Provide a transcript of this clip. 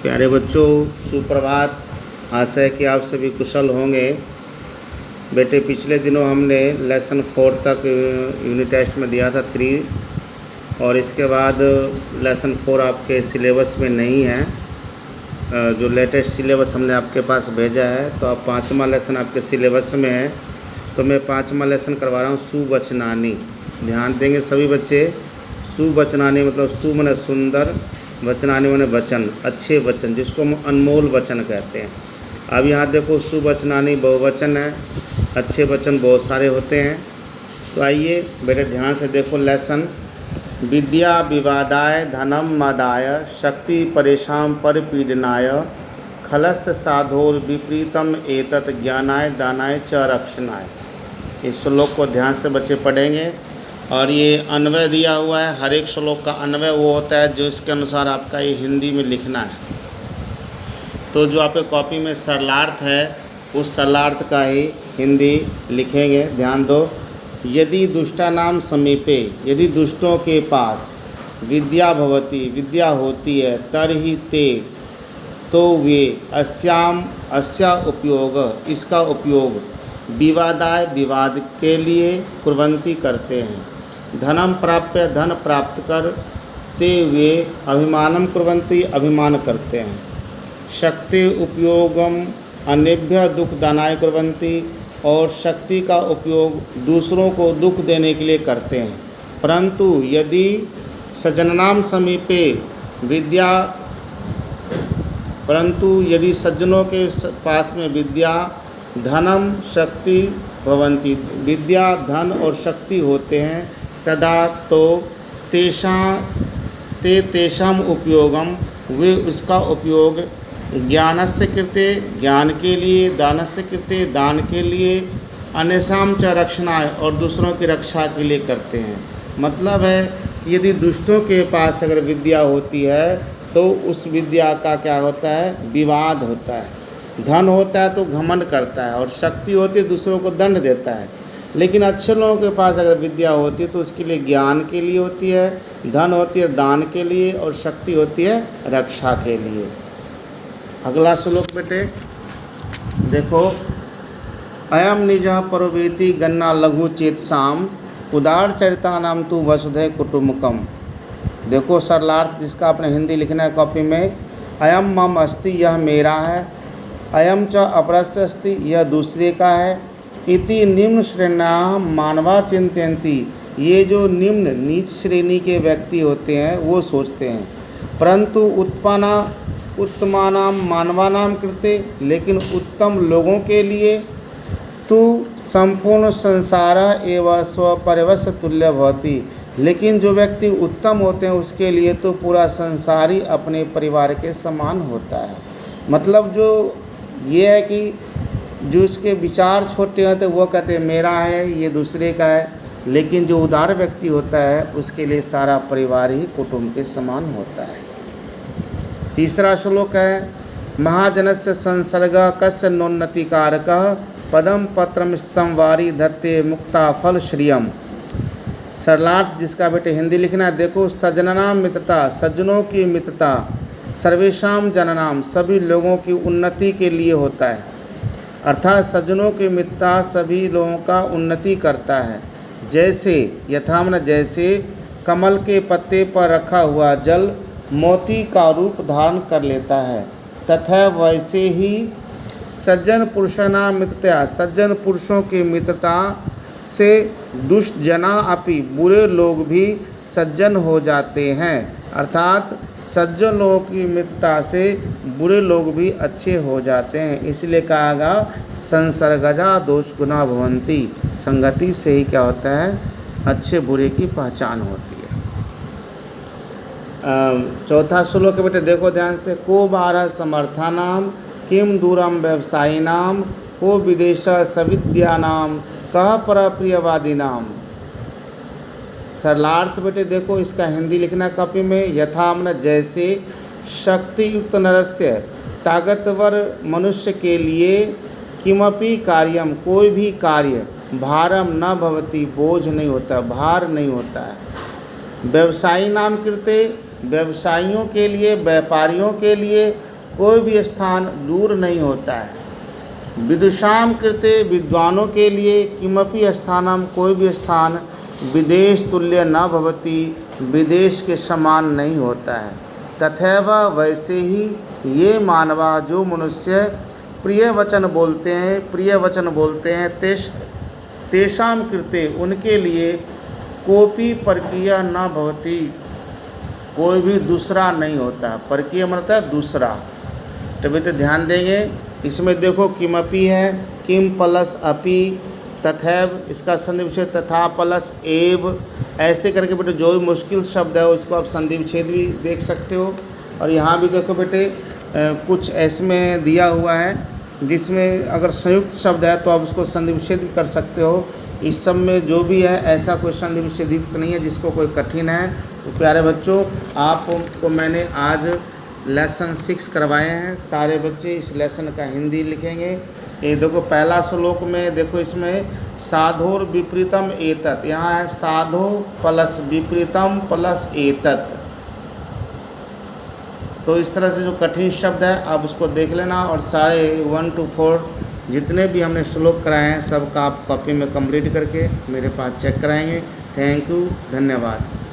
प्यारे बच्चों, सुप्रभात। आशा है कि आप सभी कुशल होंगे। बेटे, पिछले दिनों हमने लेसन 4 तक यूनिट टेस्ट में दिया था 3, और इसके बाद लेसन 4 आपके सिलेबस में नहीं है। जो लेटेस्ट सिलेबस हमने आपके पास भेजा है, तो अब 5वां लेसन आपके सिलेबस में है। तो मैं 5वां लेसन करवा रहा हूँ सुवचनानी। ध्यान देंगे सभी बच्चे। सुवचनानी मतलब सु माने सुंदर, वचनानी माने वचन, अच्छे वचन, जिसको हम अनमोल वचन कहते हैं। अब यहाँ देखो, सुवचनानी बहुवचन है, अच्छे वचन बहुत सारे होते हैं। तो आइए बेटे ध्यान से देखो लेसन। विद्या विवादाय धनम मदाय शक्ति परेशान परिपीडनाय खलस्य साधोर विपरीतम एतत् ज्ञानाय दानाय च रक्षणाय। इस श्लोक को ध्यान से बच्चे पढ़ेंगे, और ये अन्वय दिया हुआ है। हर एक श्लोक का अन्वय वो होता है जो इसके अनुसार आपका ये हिंदी में लिखना है। तो जो आपके कॉपी में सरलार्थ है, उस सरलार्थ का ही हिंदी लिखेंगे। ध्यान दो। यदि दुष्टानाम समीपे, यदि दुष्टों के पास विद्या भवति, विद्या होती है, तरहि ते, तो वे अस्या उपयोग, इसका उपयोग विवादाय, विवाद के लिए, कुर्वन्ति करते हैं। धनम प्राप्य, धन प्राप्त कर, ते वे अभिमानम कुर्वन्ति, अभिमान करते हैं। शक्ति उपयोगम अन्येभ्य दुख दानाय कुर्वन्ति, और शक्ति का उपयोग दूसरों को दुख देने के लिए करते हैं। परंतु यदि सज्जनानाम समीपे विद्या, परंतु यदि सज्जनों के पास में विद्या धनम शक्ति भवन्ति, विद्या धन और शक्ति होते हैं, तदा तो तेषाम उपयोगम, वे उसका उपयोग ज्ञानस्य कृते, ज्ञान के लिए, दानस्य कृते, दान के लिए, अन्येषां च रक्षणाय, और दूसरों की रक्षा के लिए करते हैं। मतलब है कि यदि दुष्टों के पास अगर विद्या होती है तो उस विद्या का क्या होता है? विवाद होता है। धन होता है तो घमंड करता है, और शक्ति होती है दूसरों को दंड देता है। लेकिन अच्छे लोगों के पास अगर विद्या होती है तो उसके लिए ज्ञान के लिए होती है, धन होती है दान के लिए, और शक्ति होती है रक्षा के लिए। अगला श्लोक बेटे देखो। अयम निज परोवेति गन्ना लघु चेतसाम उदार चरितानाम तु वसुधैव कुटुम्बकम। देखो सरलार्थ जिसका आपने हिंदी लिखना है कॉपी में। अयम मम अस्ति, यह मेरा है। अयम च अपरस्य अस्ति, यह दूसरे का है। इति निम्न श्रेण्या मानवा चिंतयन्ति, ये जो निम्न नीच श्रेणी के व्यक्ति होते हैं वो सोचते हैं। परंतु उत्तमानाम मानवानाम कृते, लेकिन उत्तम लोगों के लिए तो संपूर्ण संसार एवं स्वपरिवश तुल्य भवति, लेकिन जो व्यक्ति उत्तम होते हैं उसके लिए तो पूरा संसार ही अपने परिवार के समान होता है। मतलब जो ये है कि जो इसके विचार छोटे होते हैं वो कहते हैं मेरा है, ये दूसरे का है, लेकिन जो उदार व्यक्ति होता है उसके लिए सारा परिवार ही कुटुंब के समान होता है। तीसरा श्लोक है। महाजनस्य संसर्ग कस्य नोन्नति कारक पदम पत्रम स्थितम वारी धत्ते मुक्ता फल श्रियम। सरलार्थ जिसका बेटे हिंदी लिखना है। देखो, सज्जनानाम मित्रता, सज्जनों की मित्रता, सर्वेषाम जननाम, सभी लोगों की उन्नति के लिए होता है। अर्थात सज्जनों की मित्रता सभी लोगों का उन्नति करता है। जैसे यथामन, जैसे कमल के पत्ते पर रखा हुआ जल मोती का रूप धारण कर लेता है, तथा वैसे ही सज्जन पुरुषाना मित्रता, सज्जन पुरुषों की मित्रता से दुष्ट जना अपि, बुरे लोग भी सज्जन हो जाते हैं। अर्थात सज्जन लोगों की मित्रता से बुरे लोग भी अच्छे हो जाते हैं। इसलिए कहा गया संसर्गजा दोष गुना भवन्ति, संगति से ही क्या होता है? अच्छे बुरे की पहचान होती है। चौथा श्लोक बेटे देखो ध्यान से। को बारह समर्थानाम किम दूरम व्यवसायिनाम को विदेश सविद्यानाम कह पर प्रियवादीनाम। सरलार्थ बेटे देखो इसका हिंदी लिखना कॉपी में। यथामन, जैसे शक्ति युक्त नरस्य, ताकतवर मनुष्य के लिए, किमपि कार्यम, कोई भी कार्य, भारम न भवति, बोझ नहीं होता, भार नहीं होता है। व्यवसायी नाम कृते, व्यवसायियों के लिए, व्यापारियों के लिए, कोई भी स्थान दूर नहीं होता है। विदुषां कृते विद्वानों के लिए किमपि स्थानम कोई भी स्थान विदेश तुल्य न भवति विदेश के समान नहीं होता है। तथैव वैसे ही ये मानवा जो मनुष्य प्रिय वचन बोलते हैं तेषां कृते उनके लिए कोपी परकीय न भवति कोई भी दूसरा नहीं होता। परकीय मतलब है दूसरा। तभी तो ध्यान देंगे इसमें देखो किमपि है, किम प्लस अपि, तथैव इसका संधि विच्छेद तथा प्लस एव, ऐसे करके बेटे जो भी मुश्किल शब्द है उसको आप संधि विच्छेद भी देख सकते हो। और यहाँ भी देखो बेटे कुछ इसमें दिया हुआ है जिसमें अगर संयुक्त शब्द है तो आप उसको संधि विच्छेद भी कर सकते हो। इस सब में जो भी है ऐसा कोई संधि विच्छेद युक्त नहीं है जिसको कोई कठिन है। तो प्यारे बच्चों, आपको मैंने आज लेसन 6 करवाए हैं। सारे बच्चे इस लेसन का हिंदी लिखेंगे। ये देखो पहला श्लोक में देखो इसमें साधोर विपरीतम एतत्, यहाँ है साधो प्लस विपरीतम प्लस एतत्। तो इस तरह से जो कठिन शब्द है आप उसको देख लेना और सारे 1 to 4 जितने भी हमने श्लोक कराए हैं सबका आप कॉपी में कंप्लीट करके मेरे पास चेक कराएंगे। थैंक यू, धन्यवाद।